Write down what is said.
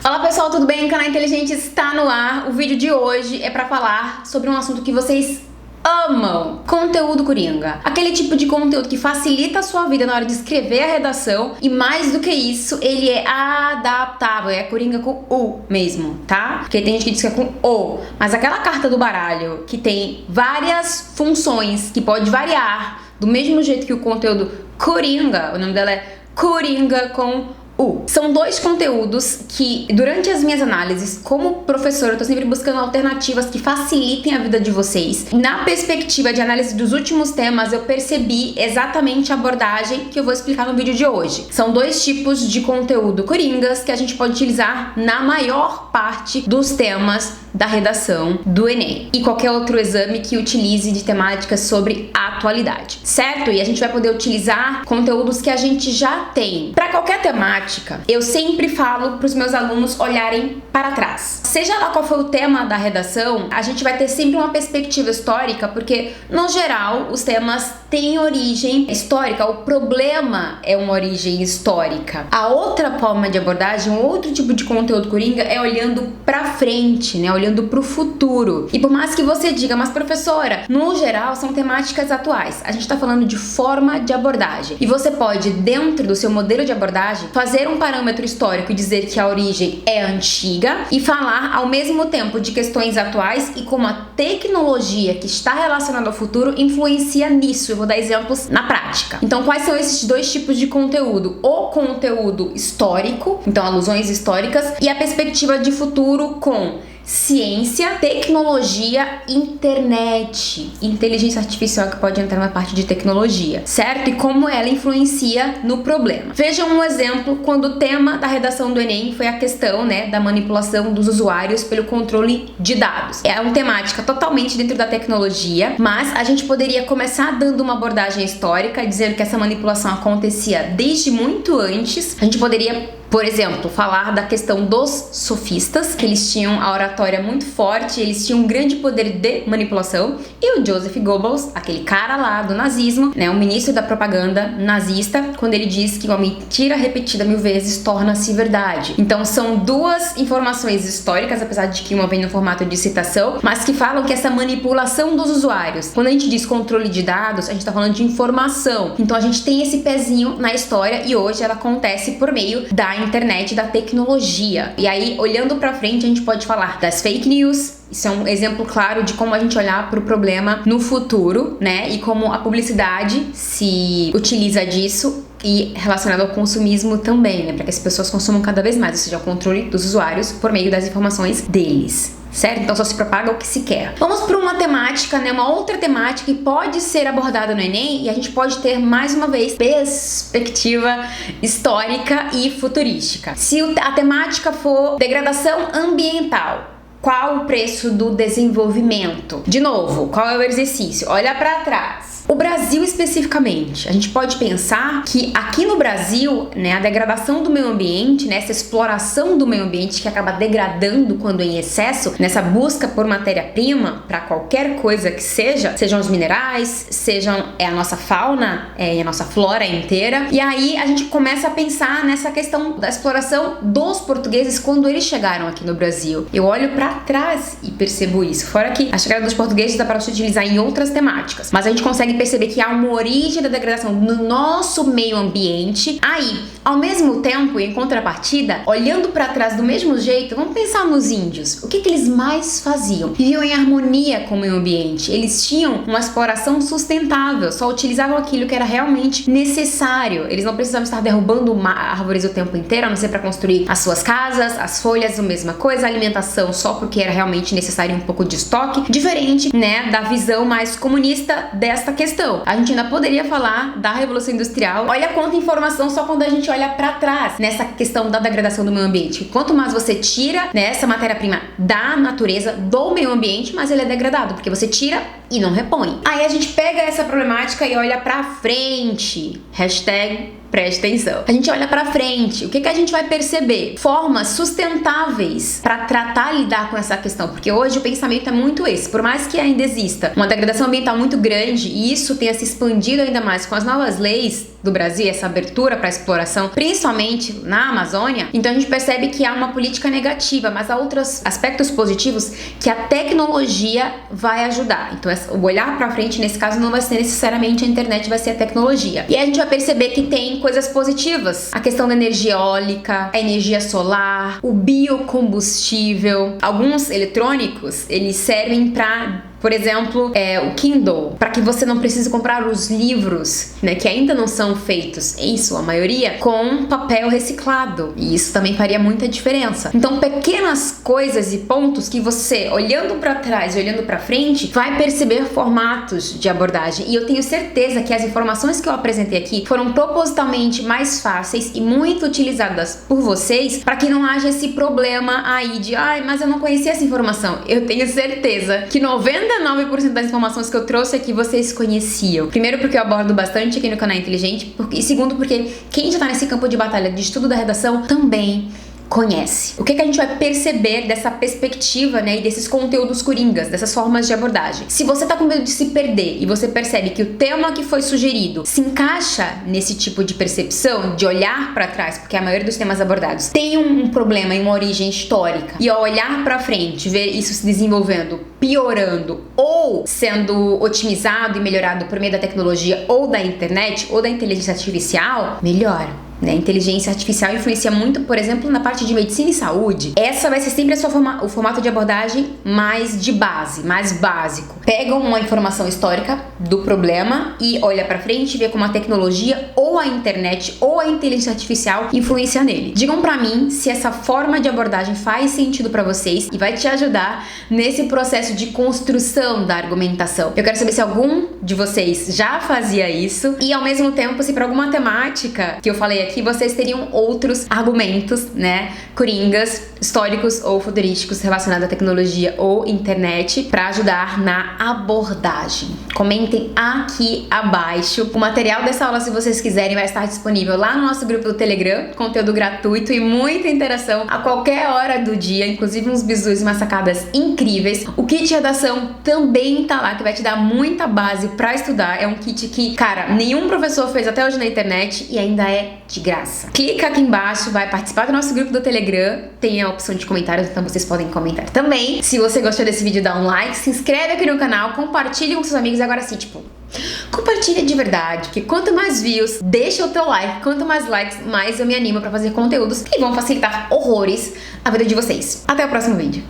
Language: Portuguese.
Fala pessoal, tudo bem? O Canal Inteligente está no ar. O vídeo de hoje é para falar sobre um assunto que vocês amam: conteúdo coringa. Aquele tipo de conteúdo que facilita a sua vida na hora de escrever a redação e, mais do que isso, ele é adaptável, é coringa com U mesmo, tá? Porque tem gente que diz que é com O, mas aquela carta do baralho que tem várias funções, que pode variar do mesmo jeito que o conteúdo coringa, o nome dela é coringa com U. São dois conteúdos que, durante as minhas análises como professora, eu tô sempre buscando alternativas que facilitem a vida de vocês. Na perspectiva de análise dos últimos temas, eu percebi exatamente a abordagem que eu vou explicar no vídeo de hoje. São dois tipos de conteúdo coringas que a gente pode utilizar na maior parte dos temas da redação do Enem e qualquer outro exame que utilize de temáticas sobre a atualidade, certo? E a gente vai poder utilizar conteúdos que a gente já tem. Para qualquer temática, eu sempre falo para os meus alunos olharem para trás. Seja lá qual for o tema da redação, a gente vai ter sempre uma perspectiva histórica, porque, no geral, os temas têm origem histórica. O problema é uma origem histórica. A outra forma de abordagem, um outro tipo de conteúdo coringa, é olhando para frente, né? Olhando para o futuro. E por mais que você diga, mas professora, no geral são temáticas atuais. A gente está falando de forma de abordagem. E você pode, dentro do seu modelo de abordagem, fazer um parâmetro histórico e dizer que a origem é antiga e falar ao mesmo tempo de questões atuais e como a tecnologia que está relacionada ao futuro influencia nisso. Eu vou dar exemplos na prática. Então, quais são esses dois tipos de conteúdo? O conteúdo histórico, então alusões históricas, e a perspectiva de futuro com ciência, tecnologia, internet, inteligência artificial, que pode entrar na parte de tecnologia, certo? E como ela influencia no problema. Vejam um exemplo quando o tema da redação do Enem foi a questão, né, da manipulação dos usuários pelo controle de dados. É uma temática totalmente dentro da tecnologia, mas a gente poderia começar dando uma abordagem histórica, dizendo que essa manipulação acontecia desde muito antes. A gente poderia, por exemplo, falar da questão dos sofistas, que eles tinham a oratória muito forte, eles tinham um grande poder de manipulação, e o Joseph Goebbels, aquele cara lá do nazismo, né, o ministro da propaganda nazista, quando ele diz que uma mentira repetida 1000 vezes torna-se verdade. Então são duas informações históricas, apesar de que uma vem no formato de citação, mas que falam que essa manipulação dos usuários, quando a gente diz controle de dados, a gente tá falando de informação. Então a gente tem esse pezinho na história e hoje ela acontece por meio da internet, da tecnologia. E aí, olhando pra frente, a gente pode falar das fake news. Isso é um exemplo claro de como a gente olhar para o problema no futuro, né? E como a publicidade se utiliza disso e relacionado ao consumismo também, né? Para que as pessoas consumam cada vez mais, ou seja, o controle dos usuários por meio das informações deles, certo? Então só se propaga o que se quer. Vamos para uma temática, né? Uma outra temática que pode ser abordada no Enem e a gente pode ter, mais uma vez, perspectiva histórica e futurística. Se a temática for degradação ambiental, qual o preço do desenvolvimento? De novo, qual é o exercício? Olha para trás. O Brasil especificamente, a gente pode pensar que aqui no Brasil, né, a degradação do meio ambiente, né, essa exploração do meio ambiente que acaba degradando quando em excesso, nessa busca por matéria-prima para qualquer coisa que seja, sejam os minerais, sejam a nossa fauna e a nossa flora inteira. E aí a gente começa a pensar nessa questão da exploração dos portugueses quando eles chegaram aqui no Brasil. Eu olho para trás e percebo isso. Fora que a chegada dos portugueses dá para se utilizar em outras temáticas, mas a gente consegue perceber que há uma origem da degradação no nosso meio ambiente. Aí, ao mesmo tempo, em contrapartida, olhando para trás do mesmo jeito, vamos pensar nos índios. O que eles mais faziam? Viviam em harmonia com o meio ambiente. Eles tinham uma exploração sustentável, só utilizavam aquilo que era realmente necessário. Eles não precisavam estar derrubando árvores o tempo inteiro, a não ser para construir as suas casas, as folhas, a mesma coisa, a alimentação só porque era realmente necessário um pouco de estoque, diferente, né, da visão mais comunista desta questão. A gente ainda poderia falar da Revolução Industrial. Olha quanta informação só quando a gente olha para trás nessa questão da degradação do meio ambiente. Quanto mais você tira, né, essa matéria-prima da natureza, do meio ambiente, mais ele é degradado, porque você tira e não repõe. Aí a gente pega essa problemática e olha pra frente. Hashtag preste atenção. A gente olha pra frente, o que que a gente vai perceber? Formas sustentáveis pra tratar e lidar com essa questão, porque hoje o pensamento é muito esse. Por mais que ainda exista uma degradação ambiental muito grande e isso tenha se expandido ainda mais com as novas leis do Brasil, essa abertura para exploração, principalmente na Amazônia, então a gente percebe que há uma política negativa, mas há outros aspectos positivos que a tecnologia vai ajudar. Então o olhar para frente nesse caso não vai ser necessariamente a internet, vai ser a tecnologia. E aí a gente vai perceber que tem coisas positivas, a questão da energia eólica, a energia solar, o biocombustível. Alguns eletrônicos, eles servem para, por exemplo, o Kindle, para que você não precise comprar os livros, né, que ainda não são feitos, em sua maioria, com papel reciclado. E isso também faria muita diferença. Então, pequenas coisas e pontos que você, olhando para trás e olhando para frente, vai perceber formatos de abordagem. E eu tenho certeza que as informações que eu apresentei aqui foram propositalmente mais fáceis e muito utilizadas por vocês, para que não haja esse problema aí de, mas eu não conhecia essa informação. Eu tenho certeza que 99% das informações que eu trouxe aqui vocês conheciam. Primeiro porque eu abordo bastante aqui no canal Inteligente, e segundo porque quem já tá nesse campo de batalha de estudo da redação também conhece. O que a gente vai perceber dessa perspectiva, né, e desses conteúdos coringas, dessas formas de abordagem? Se você tá com medo de se perder e você percebe que o tema que foi sugerido se encaixa nesse tipo de percepção, de olhar para trás, porque a maioria dos temas abordados tem um problema em uma origem histórica, e ao olhar para frente, ver isso se desenvolvendo, piorando ou sendo otimizado e melhorado por meio da tecnologia ou da internet ou da inteligência artificial, melhora. A inteligência artificial influencia muito, por exemplo, na parte de medicina e saúde. Essa vai ser sempre o formato de abordagem mais de base, mais básico. Pega uma informação histórica do problema e olha pra frente e vê como a tecnologia ou a internet ou a inteligência artificial influencia nele. Digam pra mim se essa forma de abordagem faz sentido pra vocês e vai te ajudar nesse processo de construção da argumentação. Eu quero saber se algum de vocês já fazia isso e, ao mesmo tempo, se pra alguma temática que eu falei aqui vocês teriam outros argumentos, né, coringas, históricos ou futurísticos relacionados à tecnologia ou internet para ajudar na abordagem. Comentem aqui abaixo. O material dessa aula, se vocês quiserem, vai estar disponível lá no nosso grupo do Telegram, conteúdo gratuito e muita interação a qualquer hora do dia, inclusive uns bizus e umas sacadas incríveis. O kit de redação também tá lá, que vai te dar muita base para estudar. É um kit que, cara, nenhum professor fez até hoje na internet e ainda é de graça. Clica aqui embaixo, vai participar do nosso grupo do Telegram, tem a opção de comentários, então vocês podem comentar também. Se você gostou desse vídeo, dá um like, se inscreve aqui no canal, compartilhe com seus amigos. Agora sim, compartilha de verdade, porque quanto mais views, deixa o teu like, quanto mais likes, mais eu me animo pra fazer conteúdos que vão facilitar horrores a vida de vocês. Até o próximo vídeo.